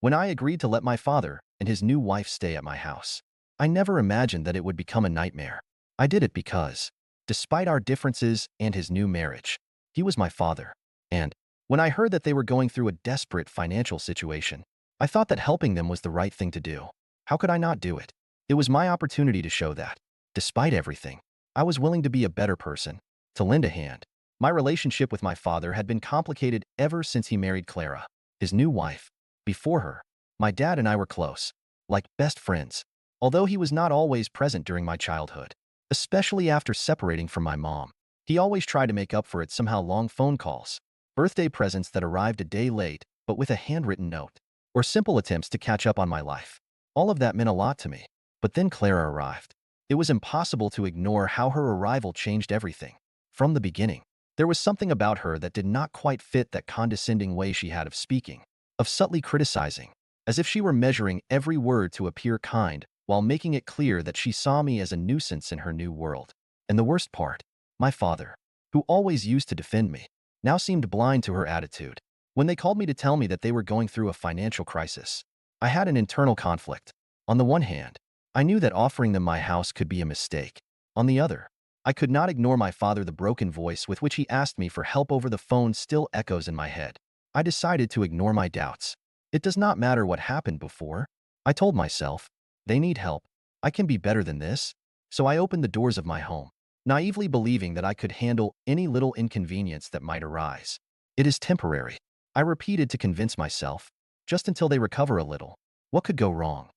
when I agreed to let my father and his new wife stay at my house. I never imagined that it would become a nightmare. I did it because, despite our differences and his new marriage, he was my father. And when I heard that they were going through a desperate financial situation, I thought that helping them was the right thing to do. How could I not do it? It was my opportunity to show that, despite everything, I was willing to be a better person, to lend a hand. My relationship with my father had been complicated ever since he married Clara, his new wife. Before her, my dad and I were close, like best friends, although he was not always present during my childhood, especially after separating from my mom. He always tried to make up for it somehow: long phone calls, birthday presents that arrived a day late but with a handwritten note, or simple attempts to catch up on my life. All of that meant a lot to me. But then Clara arrived. It was impossible to ignore how her arrival changed everything. From the beginning, there was something about her that did not quite fit that condescending way she had of speaking, of subtly criticizing, as if she were measuring every word to appear kind while making it clear that she saw me as a nuisance in her new world. And the worst part, my father, who always used to defend me, now seemed blind to her attitude. When they called me to tell me that they were going through a financial crisis, I had an internal conflict. On the one hand, I knew that offering them my house could be a mistake. On the other, I could not ignore my father. The broken voice with which he asked me for help over the phone still echoes in my head. I decided to ignore my doubts. It does not matter what happened before, I told myself. They need help. I can be better than this. So I opened the doors of my home, naively believing that I could handle any little inconvenience that might arise. It is temporary, I repeated to convince myself, just until they recover a little. What could go wrong?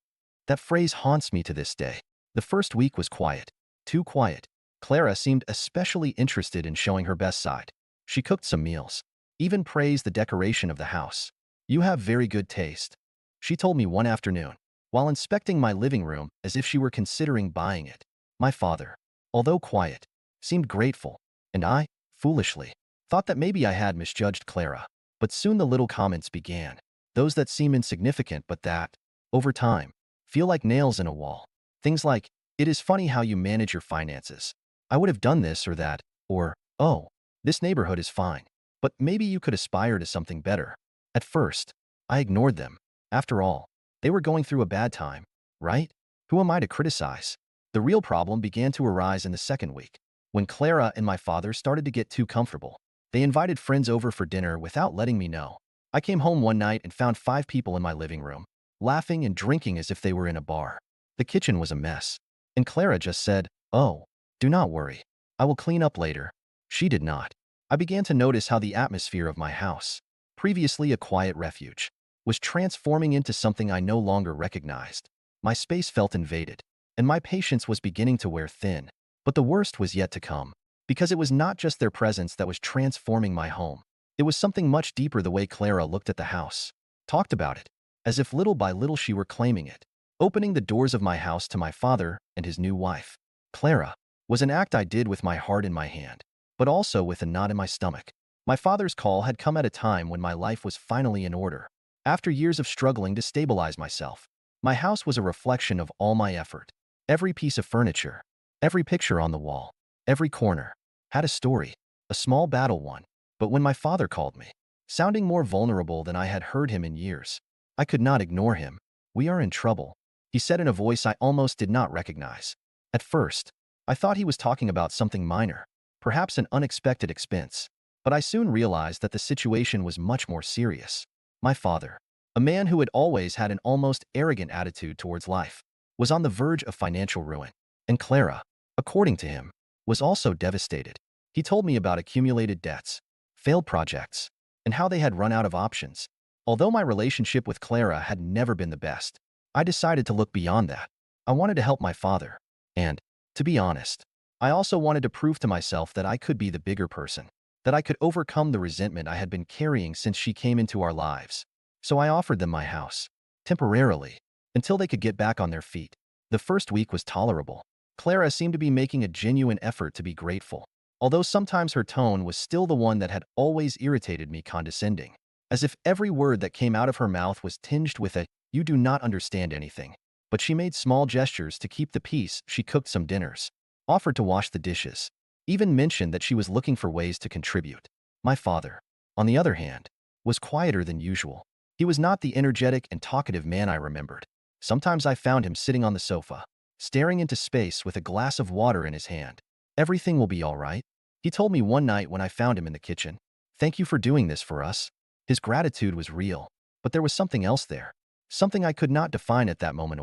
That phrase haunts me to this day. The first week was quiet. Too quiet. Clara seemed especially interested in showing her best side. She cooked some meals, even praised the decoration of the house. "You have very good taste," she told me one afternoon, while inspecting my living room as if she were considering buying it. My father, although quiet, seemed grateful, and I, foolishly, thought that maybe I had misjudged Clara. But soon the little comments began, those that seem insignificant but that, over time, feel like nails in a wall. Things like, "It is funny how you manage your finances. I would have done this or that," or, "Oh, this neighborhood is fine, but maybe you could aspire to something better." At first, I ignored them. After all, they were going through a bad time, right? Who am I to criticize? The real problem began to arise in the second week, when Clara and my father started to get too comfortable. They invited friends over for dinner without letting me know. I came home one night and found 5 people in my living room, laughing and drinking as if they were in a bar. The kitchen was a mess, and Clara just said, "Oh, do not worry. I will clean up later." She did not. I began to notice how the atmosphere of my house, previously a quiet refuge, was transforming into something I no longer recognized. My space felt invaded, and my patience was beginning to wear thin. But the worst was yet to come, because it was not just their presence that was transforming my home. It was something much deeper: the way Clara looked at the house, talked about it, as if little by little she were claiming it, opening the doors of my house to my father and his new wife. Clara was an act I did with my heart in my hand, but also with a knot in my stomach. My father's call had come at a time when my life was finally in order. After years of struggling to stabilize myself, my house was a reflection of all my effort. Every piece of furniture, every picture on the wall, every corner, had a story, a small battle one. But when my father called me, sounding more vulnerable than I had heard him in years, I could not ignore him. "We are in trouble," he said in a voice I almost did not recognize. At first, I thought he was talking about something minor, perhaps an unexpected expense. But I soon realized that the situation was much more serious. My father, a man who had always had an almost arrogant attitude towards life, was on the verge of financial ruin. And Clara, according to him, was also devastated. He told me about accumulated debts, failed projects, and how they had run out of options. Although my relationship with Clara had never been the best, I decided to look beyond that. I wanted to help my father. And, to be honest, I also wanted to prove to myself that I could be the bigger person, that I could overcome the resentment I had been carrying since she came into our lives. So I offered them my house, temporarily, until they could get back on their feet. The first week was tolerable. Clara seemed to be making a genuine effort to be grateful, although sometimes her tone was still the one that had always irritated me: condescending, as if every word that came out of her mouth was tinged with a "you do not understand anything." But she made small gestures to keep the peace. She cooked some dinners, offered to wash the dishes, even mentioned that she was looking for ways to contribute. My father, on the other hand, was quieter than usual. He was not the energetic and talkative man I remembered. Sometimes I found him sitting on the sofa, staring into space with a glass of water in his hand. "Everything will be all right," he told me one night when I found him in the kitchen. "Thank you for doing this for us." His gratitude was real, but there was something else there. Something I could not define at that moment.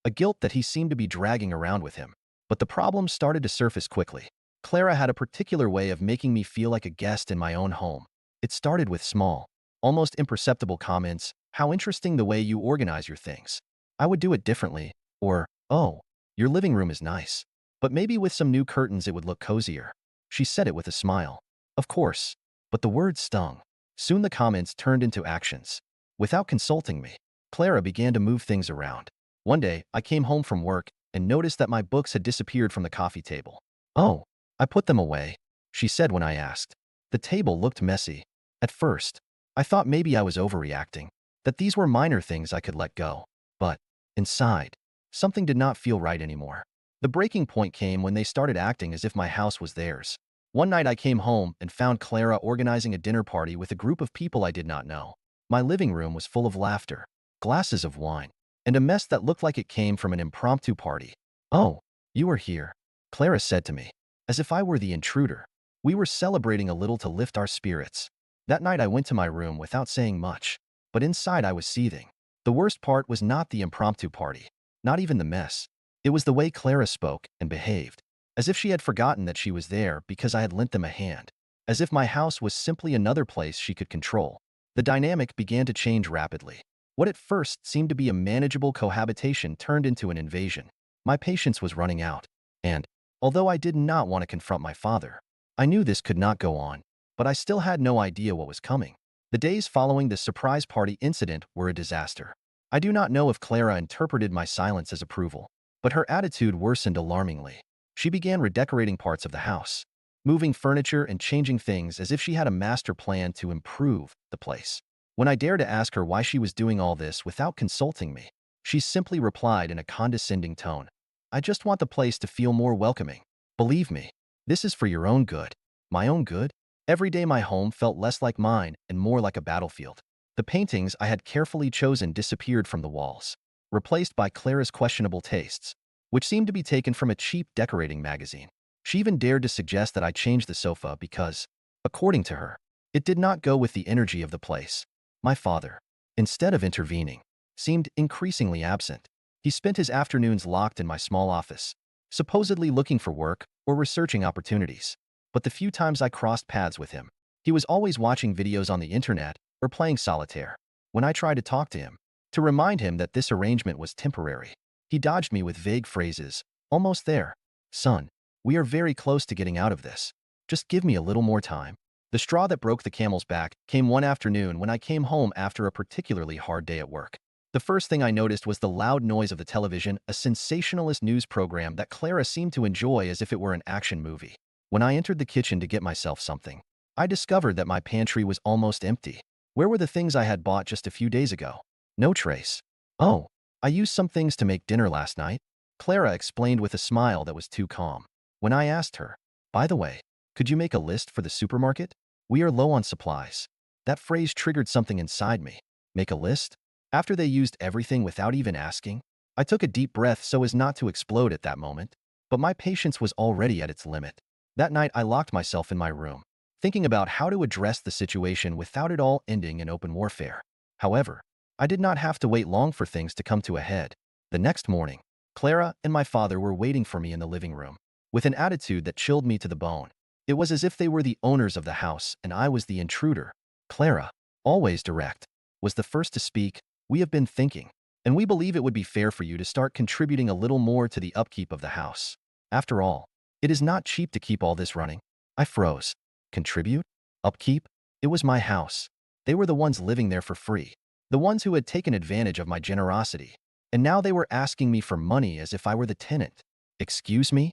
A guilt that he seemed to be dragging around with him. But the problem started to surface quickly. Clara had a particular way of making me feel like a guest in my own home. It started with small, almost imperceptible comments. "How interesting the way you organize your things. I would do it differently." Or, "Oh, your living room is nice, but maybe with some new curtains it would look cozier." She said it with a smile. Of course, but the words stung. Soon the comments turned into actions. Without consulting me, Clara began to move things around. One day, I came home from work and noticed that my books had disappeared from the coffee table. "Oh, I put them away," she said when I asked. The table looked messy. At first, I thought maybe I was overreacting, that these were minor things I could let go. But inside, something did not feel right anymore. The breaking point came when they started acting as if my house was theirs. One night I came home and found Clara organizing a dinner party with a group of people I did not know. My living room was full of laughter, glasses of wine, and a mess that looked like it came from an impromptu party. "Oh, you are here," Clara said to me, as if I were the intruder. We were celebrating a little to lift our spirits. That night I went to my room without saying much, but inside I was seething. The worst part was not the impromptu party, not even the mess. It was the way Clara spoke and behaved, as if she had forgotten that she was there because I had lent them a hand, as if my house was simply another place she could control. The dynamic began to change rapidly. What at first seemed to be a manageable cohabitation turned into an invasion. My patience was running out, and, although I did not want to confront my father, I knew this could not go on, but I still had no idea what was coming. The days following the surprise party incident were a disaster. I do not know if Clara interpreted my silence as approval, but her attitude worsened alarmingly. She began redecorating parts of the house, moving furniture and changing things as if she had a master plan to improve the place. When I dared to ask her why she was doing all this without consulting me, she simply replied in a condescending tone, "I just want the place to feel more welcoming. Believe me, this is for your own good." My own good? Every day my home felt less like mine and more like a battlefield. The paintings I had carefully chosen disappeared from the walls, replaced by Clara's questionable tastes, which seemed to be taken from a cheap decorating magazine. She even dared to suggest that I change the sofa because, according to her, it did not go with the energy of the place. My father, instead of intervening, seemed increasingly absent. He spent his afternoons locked in my small office, supposedly looking for work or researching opportunities. But the few times I crossed paths with him, he was always watching videos on the internet or playing solitaire. When I tried to talk to him, to remind him that this arrangement was temporary, he dodged me with vague phrases. "Almost there. Son, we are very close to getting out of this. Just give me a little more time." The straw that broke the camel's back came one afternoon when I came home after a particularly hard day at work. The first thing I noticed was the loud noise of the television, a sensationalist news program that Clara seemed to enjoy as if it were an action movie. When I entered the kitchen to get myself something, I discovered that my pantry was almost empty. Where were the things I had bought just a few days ago? No trace. "Oh, I used some things to make dinner last night," Clara explained with a smile that was too calm. When I asked her, "By the way, could you make a list for the supermarket? We are low on supplies." That phrase triggered something inside me. Make a list? After they used everything without even asking? I took a deep breath so as not to explode at that moment, but my patience was already at its limit. That night I locked myself in my room, thinking about how to address the situation without it all ending in open warfare. However, I did not have to wait long for things to come to a head. The next morning, Clara and my father were waiting for me in the living room, with an attitude that chilled me to the bone. It was as if they were the owners of the house and I was the intruder. Clara, always direct, was the first to speak. "We have been thinking, and we believe it would be fair for you to start contributing a little more to the upkeep of the house. After all, it is not cheap to keep all this running." I froze. Contribute? Upkeep? It was my house. They were the ones living there for free, the ones who had taken advantage of my generosity, and now they were asking me for money as if I were the tenant. "Excuse me?"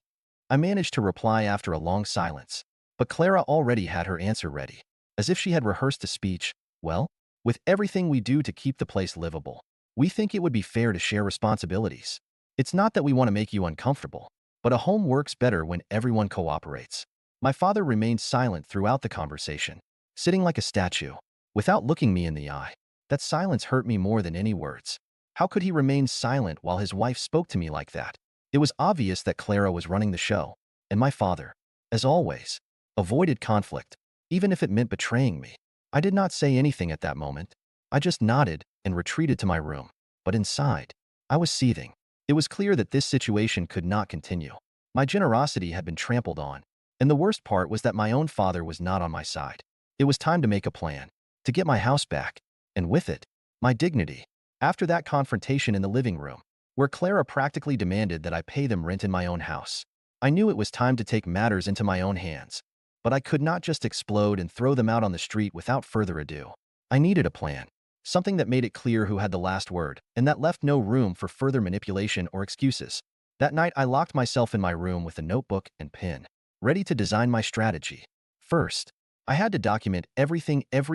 I managed to reply after a long silence, but Clara already had her answer ready, as if she had rehearsed a speech. "Well, with everything we do to keep the place livable, we think it would be fair to share responsibilities. It's not that we want to make you uncomfortable, but a home works better when everyone cooperates." My father remained silent throughout the conversation, sitting like a statue, without looking me in the eye. That silence hurt me more than any words. How could he remain silent while his wife spoke to me like that? It was obvious that Clara was running the show, and my father, as always, avoided conflict, even if it meant betraying me. I did not say anything at that moment. I just nodded and retreated to my room. But inside, I was seething. It was clear that this situation could not continue. My generosity had been trampled on, and the worst part was that my own father was not on my side. It was time to make a plan, to get my house back, and with it, my dignity. After that confrontation in the living room, where Clara practically demanded that I pay them rent in my own house, I knew it was time to take matters into my own hands. But I could not just explode and throw them out on the street without further ado. I needed a plan, something that made it clear who had the last word, and that left no room for further manipulation or excuses. That night, I locked myself in my room with a notebook and pen, ready to design my strategy. First, I had to document every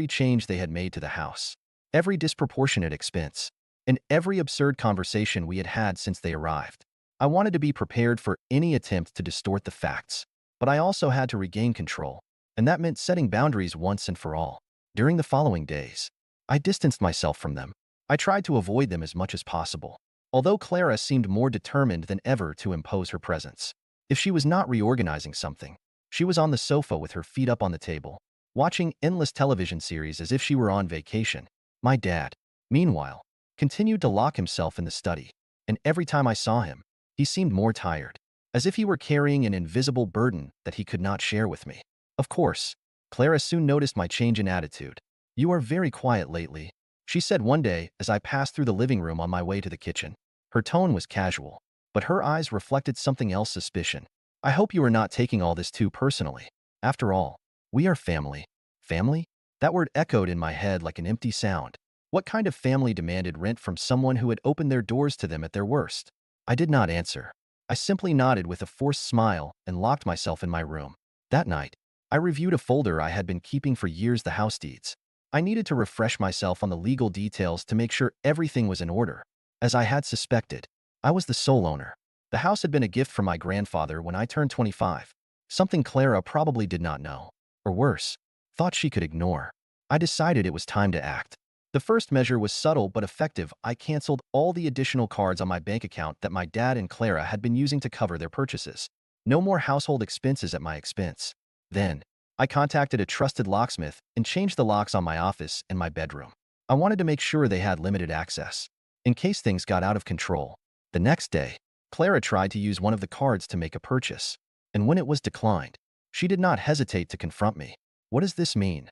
change they had made to the house, every disproportionate expense, and every absurd conversation we had had since they arrived. I wanted to be prepared for any attempt to distort the facts, but I also had to regain control, and that meant setting boundaries once and for all. During the following days, I distanced myself from them. I tried to avoid them as much as possible, although Clara seemed more determined than ever to impose her presence. If she was not reorganizing something, she was on the sofa with her feet up on the table, watching endless television series as if she were on vacation. My dad, meanwhile, continued to lock himself in the study, and every time I saw him, he seemed more tired, as if he were carrying an invisible burden that he could not share with me. Of course, Clara soon noticed my change in attitude. "You are very quiet lately," she said one day as I passed through the living room on my way to the kitchen. Her tone was casual, but her eyes reflected something else: suspicion. "I hope you are not taking all this too personally. After all, we are family." Family? That word echoed in my head like an empty sound. What kind of family demanded rent from someone who had opened their doors to them at their worst? I did not answer. I simply nodded with a forced smile and locked myself in my room. That night, I reviewed a folder I had been keeping for years: the house deeds. I needed to refresh myself on the legal details to make sure everything was in order. As I had suspected, I was the sole owner. The house had been a gift from my grandfather when I turned 25, something Clara probably did not know, or worse, thought she could ignore. I decided it was time to act. The first measure was subtle but effective. I canceled all the additional cards on my bank account that my dad and Clara had been using to cover their purchases. No more household expenses at my expense. Then, I contacted a trusted locksmith and changed the locks on my office and my bedroom. I wanted to make sure they had limited access, in case things got out of control. The next day, Clara tried to use one of the cards to make a purchase, and when it was declined, she did not hesitate to confront me. "What does this mean?"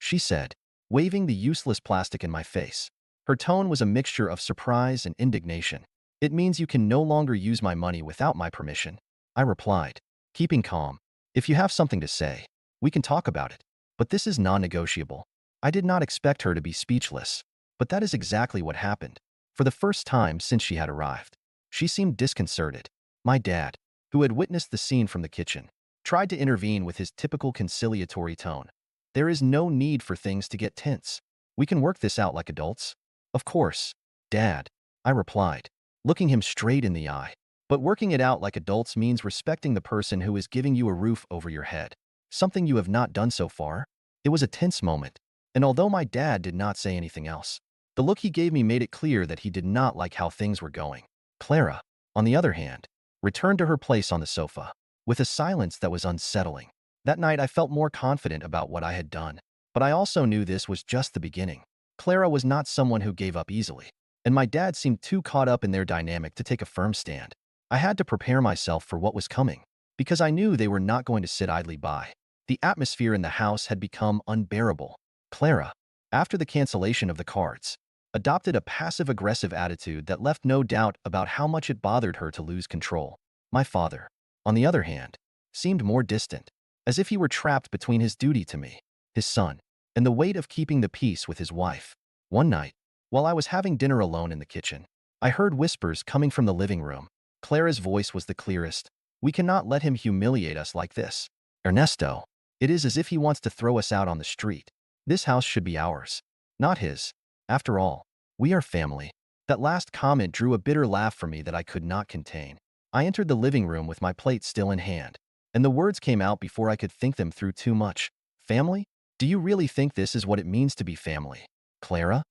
she said, waving the useless plastic in my face. Her tone was a mixture of surprise and indignation. "It means you can no longer use my money without my permission," I replied, keeping calm. "If you have something to say, we can talk about it, but this is non-negotiable." I did not expect her to be speechless, but that is exactly what happened. For the first time since she had arrived, she seemed disconcerted. My dad, who had witnessed the scene from the kitchen, tried to intervene with his typical conciliatory tone. "There is no need for things to get tense. We can work this out like adults." "Of course, Dad," I replied, looking him straight in the eye. "But working it out like adults means respecting the person who is giving you a roof over your head, something you have not done so far." It was a tense moment, and although my dad did not say anything else, the look he gave me made it clear that he did not like how things were going. Clara, on the other hand, returned to her place on the sofa, with a silence that was unsettling. That night, I felt more confident about what I had done, but I also knew this was just the beginning. Clara was not someone who gave up easily, and my dad seemed too caught up in their dynamic to take a firm stand. I had to prepare myself for what was coming, because I knew they were not going to sit idly by. The atmosphere in the house had become unbearable. Clara, after the cancellation of the cards, adopted a passive-aggressive attitude that left no doubt about how much it bothered her to lose control. My father, on the other hand, seemed more distant, as if he were trapped between his duty to me, his son, and the weight of keeping the peace with his wife. One night, while I was having dinner alone in the kitchen, I heard whispers coming from the living room. Clara's voice was the clearest. "We cannot let him humiliate us like this. Ernesto, it is as if he wants to throw us out on the street. This house should be ours, not his. After all, we are family." That last comment drew a bitter laugh from me that I could not contain. I entered the living room with my plate still in hand, and the words came out before I could think them through too much. "Family? Do you really think this is what it means to be family, Clara?"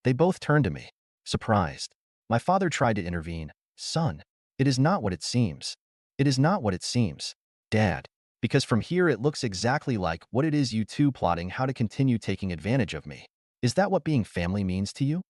They both turned to me, surprised. My father tried to intervene. Son, it is not what it seems. It is not what it seems. Dad, because from here it looks exactly like what it is you two plotting how to continue taking advantage of me. Is that what being family means to you?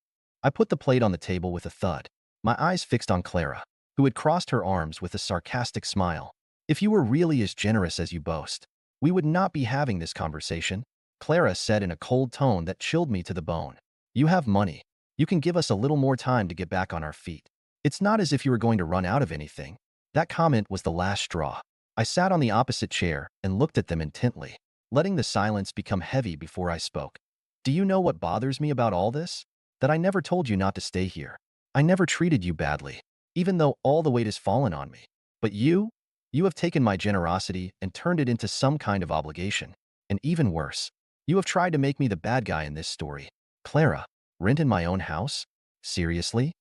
I put the plate on the table with a thud, my eyes fixed on Clara, who had crossed her arms with a sarcastic smile. If you were really as generous as you boast, we would not be having this conversation, Clara said in a cold tone that chilled me to the bone. You have money. You can give us a little more time to get back on our feet. It's not as if you were going to run out of anything. That comment was the last straw. I sat on the opposite chair and looked at them intently, letting the silence become heavy before I spoke. Do you know what bothers me about all this? That I never told you not to stay here. I never treated you badly, even though all the weight has fallen on me. But you have taken my generosity and turned it into some kind of obligation. And even worse, you have tried to make me the bad guy in this story. Clara, rent in my own house? Seriously?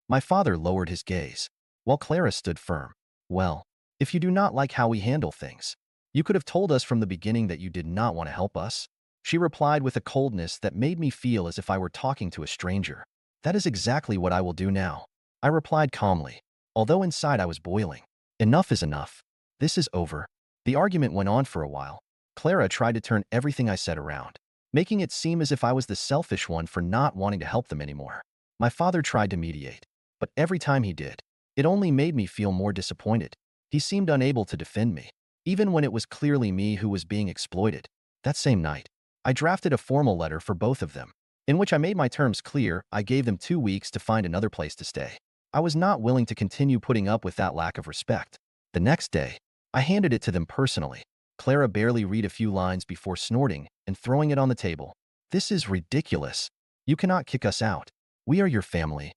My father lowered his gaze, while Clara stood firm. Well, if you do not like how we handle things, you could have told us from the beginning that you did not want to help us. She replied with a coldness that made me feel as if I were talking to a stranger. That is exactly what I will do now. I replied calmly, although inside I was boiling. Enough is enough. This is over. The argument went on for a while. Clara tried to turn everything I said around, making it seem as if I was the selfish one for not wanting to help them anymore. My father tried to mediate, but every time he did, it only made me feel more disappointed. He seemed unable to defend me, even when it was clearly me who was being exploited. That same night, I drafted a formal letter for both of them, in which I made my terms clear. I gave them 2 weeks to find another place to stay. I was not willing to continue putting up with that lack of respect. The next day, I handed it to them personally. Clara barely read a few lines before snorting and throwing it on the table. This is ridiculous. You cannot kick us out. We are your family.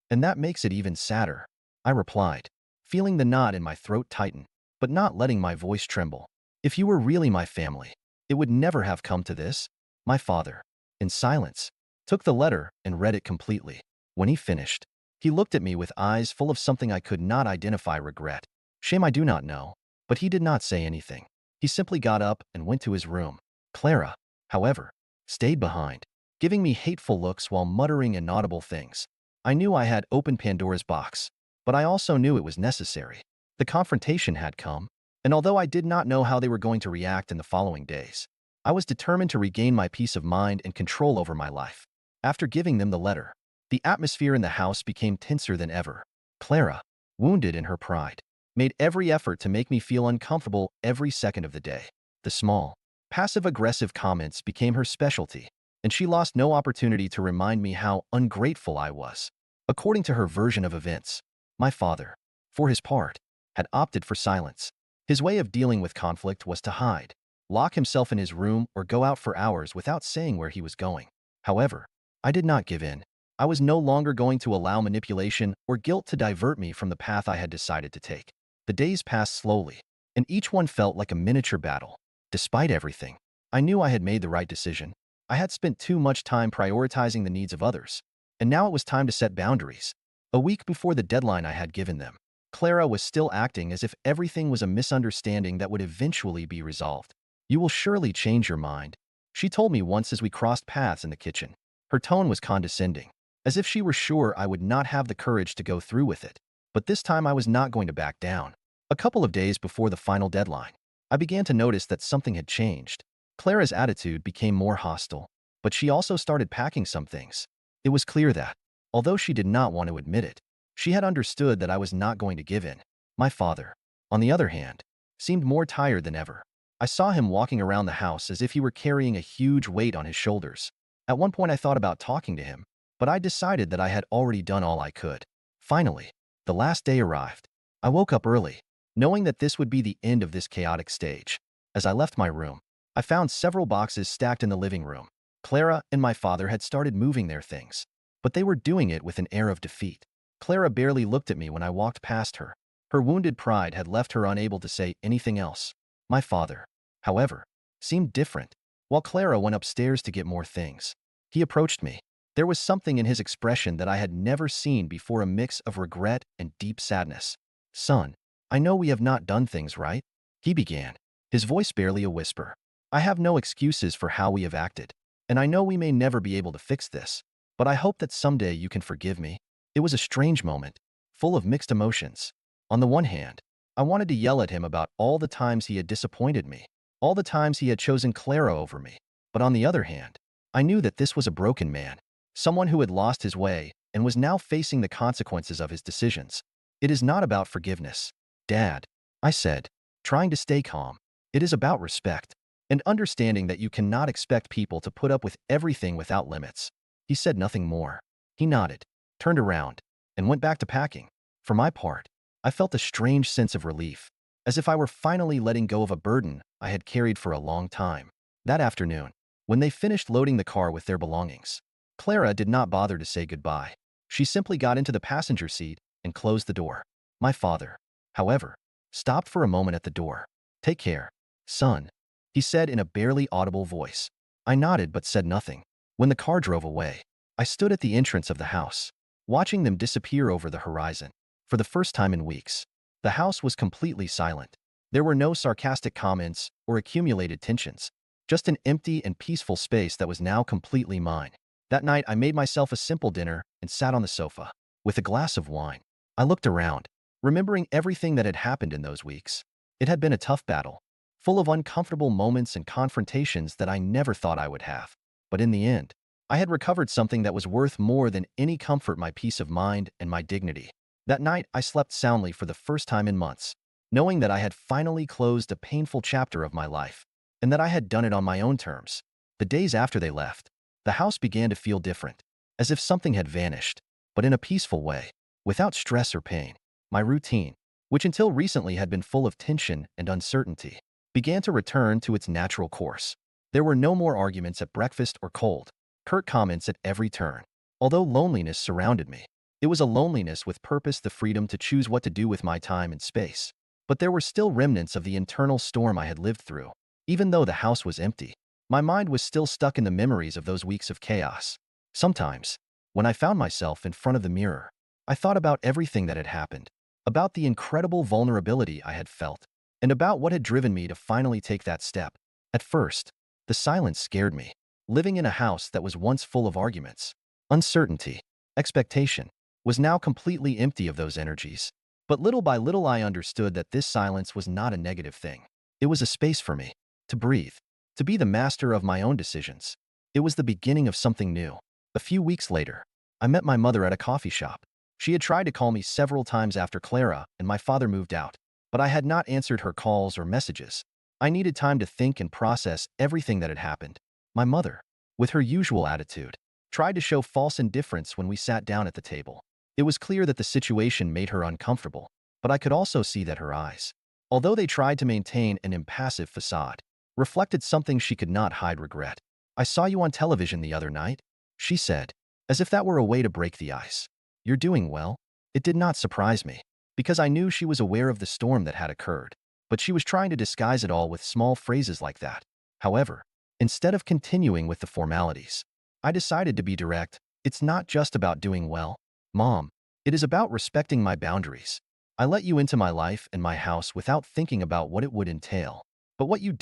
And that makes it even sadder, I replied, feeling the knot in my throat tighten, but not letting my voice tremble. If you were really my family, it would never have come to this. My father, in silence, took the letter and read it completely. When he finished, he looked at me with eyes full of something I could not identify. Regret. Shame, I do not know. But he did not say anything. He simply got up and went to his room. Clara, however, stayed behind, giving me hateful looks while muttering inaudible things. I knew I had opened Pandora's box, but I also knew it was necessary. The confrontation had come, and although I did not know how they were going to react in the following days, I was determined to regain my peace of mind and control over my life. After giving them the letter, the atmosphere in the house became tenser than ever. Clara, wounded in her pride, made every effort to make me feel uncomfortable every second of the day. The small, passive-aggressive comments became her specialty, and she lost no opportunity to remind me how ungrateful I was. According to her version of events, my father, for his part, had opted for silence. His way of dealing with conflict was to hide, lock himself in his room, or go out for hours without saying where he was going. However, I did not give in. I was no longer going to allow manipulation or guilt to divert me from the path I had decided to take. The days passed slowly, and each one felt like a miniature battle. Despite everything, I knew I had made the right decision. I had spent too much time prioritizing the needs of others, and now it was time to set boundaries. A week before the deadline I had given them, Clara was still acting as if everything was a misunderstanding that would eventually be resolved. You will surely change your mind, she told me once as we crossed paths in the kitchen. Her tone was condescending, as if she were sure I would not have the courage to go through with it. But this time I was not going to back down. A couple of days before the final deadline, I began to notice that something had changed. Clara's attitude became more hostile, but she also started packing some things. It was clear that, although she did not want to admit it, she had understood that I was not going to give in. My father, on the other hand, seemed more tired than ever. I saw him walking around the house as if he were carrying a huge weight on his shoulders. At one point I thought about talking to him, but I decided that I had already done all I could. Finally, the last day arrived. I woke up early, knowing that this would be the end of this chaotic stage. As I left my room, I found several boxes stacked in the living room. Clara and my father had started moving their things, but they were doing it with an air of defeat. Clara barely looked at me when I walked past her. Her wounded pride had left her unable to say anything else. My father, however, seemed different. While Clara went upstairs to get more things, he approached me. There was something in his expression that I had never seen before, a mix of regret and deep sadness. Son, I know we have not done things right, he began, his voice barely a whisper. I have no excuses for how we have acted, and I know we may never be able to fix this. but I hope that someday you can forgive me. It was a strange moment, full of mixed emotions. On the one hand, I wanted to yell at him about all the times he had disappointed me, all the times he had chosen Clara over me. But on the other hand, I knew that this was a broken man, someone who had lost his way and was now facing the consequences of his decisions. It is not about forgiveness, Dad, I said, trying to stay calm. It is about respect and understanding that you cannot expect people to put up with everything without limits. He said nothing more. He nodded, turned around, and went back to packing. For my part, I felt a strange sense of relief, as if I were finally letting go of a burden I had carried for a long time. That afternoon, when they finished loading the car with their belongings, Clara did not bother to say goodbye. She simply got into the passenger seat and closed the door. My father, however, stopped for a moment at the door. "Take care, son," he said in a barely audible voice. I nodded but said nothing. When the car drove away, I stood at the entrance of the house, watching them disappear over the horizon. For the first time in weeks, the house was completely silent. There were no sarcastic comments or accumulated tensions, just an empty and peaceful space that was now completely mine. That night, I made myself a simple dinner and sat on the sofa, with a glass of wine. I looked around, remembering everything that had happened in those weeks. It had been a tough battle, full of uncomfortable moments and confrontations that I never thought I would have. But in the end, I had recovered something that was worth more than any comfort: my peace of mind and my dignity. That night, I slept soundly for the first time in months, knowing that I had finally closed a painful chapter of my life, and that I had done it on my own terms. The days after they left, the house began to feel different, as if something had vanished, but in a peaceful way, without stress or pain. My routine, which until recently had been full of tension and uncertainty, began to return to its natural course. There were no more arguments at breakfast or cold, curt comments at every turn. Although loneliness surrounded me, it was a loneliness with purpose, the freedom to choose what to do with my time and space. But there were still remnants of the internal storm I had lived through. Even though the house was empty, my mind was still stuck in the memories of those weeks of chaos. Sometimes, when I found myself in front of the mirror, I thought about everything that had happened, about the incredible vulnerability I had felt, and about what had driven me to finally take that step. At first, the silence scared me. Living in a house that was once full of arguments, uncertainty, expectation, was now completely empty of those energies. But little by little I understood that this silence was not a negative thing. It was a space for me to breathe, to be the master of my own decisions. It was the beginning of something new. A few weeks later, I met my mother at a coffee shop. She had tried to call me several times after Clara and my father moved out, but I had not answered her calls or messages. I needed time to think and process everything that had happened. My mother, with her usual attitude, tried to show false indifference when we sat down at the table. It was clear that the situation made her uncomfortable, but I could also see that her eyes, although they tried to maintain an impassive facade, reflected something she could not hide: regret. "I saw you on television the other night," she said, as if that were a way to break the ice. "You're doing well." It did not surprise me, because I knew she was aware of the storm that had occurred, but she was trying to disguise it all with small phrases like that. However, instead of continuing with the formalities, I decided to be direct. "It's not just about doing well, Mom. It is about respecting my boundaries. I let you into my life and my house without thinking about what it would entail. But what you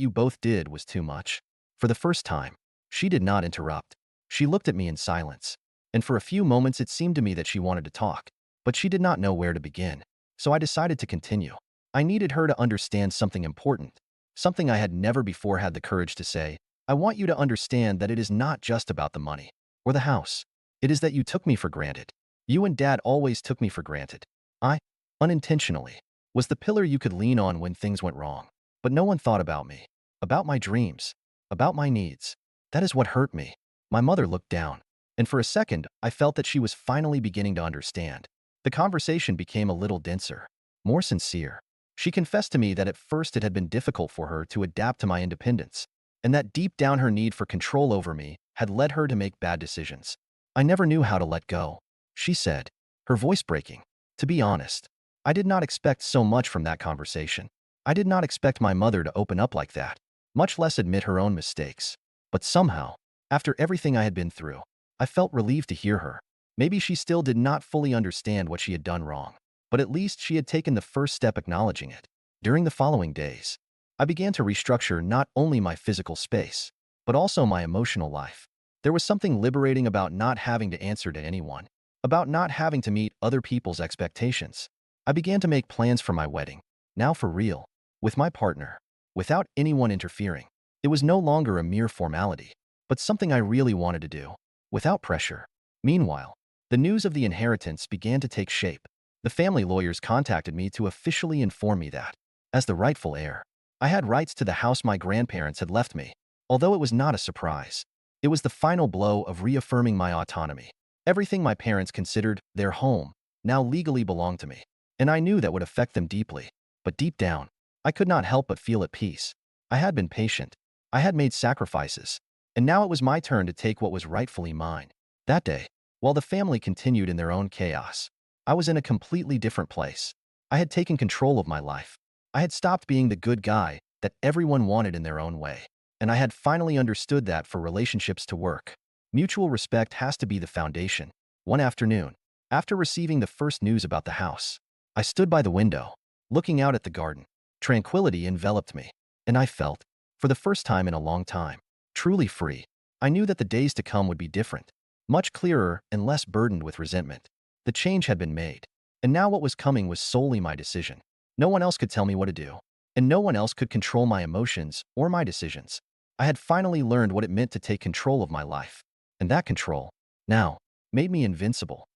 both did was too much." For the first time, she did not interrupt. She looked at me in silence, and for a few moments it seemed to me that she wanted to talk, but she did not know where to begin. So I decided to continue. I needed her to understand something important, something I had never before had the courage to say. "I want you to understand that it is not just about the money or the house. It is that you took me for granted. You and Dad always took me for granted. I, unintentionally, was the pillar you could lean on when things went wrong. But no one thought about me, about my dreams, about my needs. That is what hurt me." My mother looked down, and for a second, I felt that she was finally beginning to understand. The conversation became a little denser, more sincere. She confessed to me that at first it had been difficult for her to adapt to my independence, and that deep down her need for control over me had led her to make bad decisions. "I never knew how to let go," she said, her voice breaking. To be honest, I did not expect so much from that conversation. I did not expect my mother to open up like that, much less admit her own mistakes. But somehow, after everything I had been through, I felt relieved to hear her. Maybe she still did not fully understand what she had done wrong, but at least she had taken the first step acknowledging it. During the following days, I began to restructure not only my physical space, but also my emotional life. There was something liberating about not having to answer to anyone, about not having to meet other people's expectations. I began to make plans for my wedding, now for real, with my partner, without anyone interfering. It was no longer a mere formality, but something I really wanted to do, without pressure. Meanwhile, the news of the inheritance began to take shape. The family lawyers contacted me to officially inform me that, as the rightful heir, I had rights to the house my grandparents had left me. Although it was not a surprise, it was the final blow of reaffirming my autonomy. Everything my parents considered their home now legally belonged to me, and I knew that would affect them deeply. But deep down, I could not help but feel at peace. I had been patient. I had made sacrifices, and now it was my turn to take what was rightfully mine. That day, while the family continued in their own chaos, I was in a completely different place. I had taken control of my life. I had stopped being the good guy that everyone wanted in their own way. And I had finally understood that for relationships to work, mutual respect has to be the foundation. One afternoon, after receiving the first news about the house, I stood by the window, looking out at the garden. Tranquility enveloped me, and I felt, for the first time in a long time, truly free. I knew that the days to come would be different, much clearer and less burdened with resentment. The change had been made, and now what was coming was solely my decision. No one else could tell me what to do, and no one else could control my emotions or my decisions. I had finally learned what it meant to take control of my life, and that control, now, made me invincible.